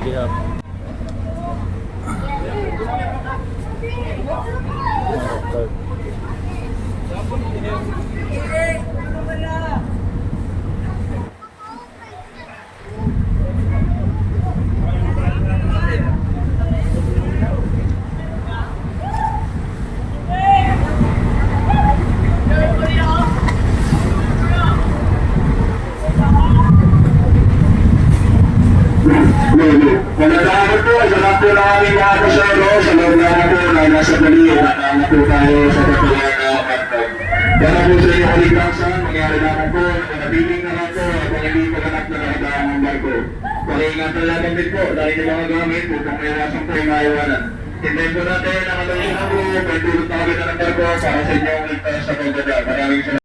behalf. Magandang po, sa lahat po ng aming mga kasero, sa loob naman po na nasa baliin at naman po tayo sa katulang na pagtag. Para po sa inyong kaligtasan, mangyari naman po, nakatiling na lang po at hindi pagkanak na nakataang ang barko. Pag-iingatan natin din po dahil yung mga gamit upang may iwasan po yung maiwanan. Hintayin po natin ang alayin na po, may tulot na kami na ng barko para sa inyong ligtas sa pagdada. Maraming salamat.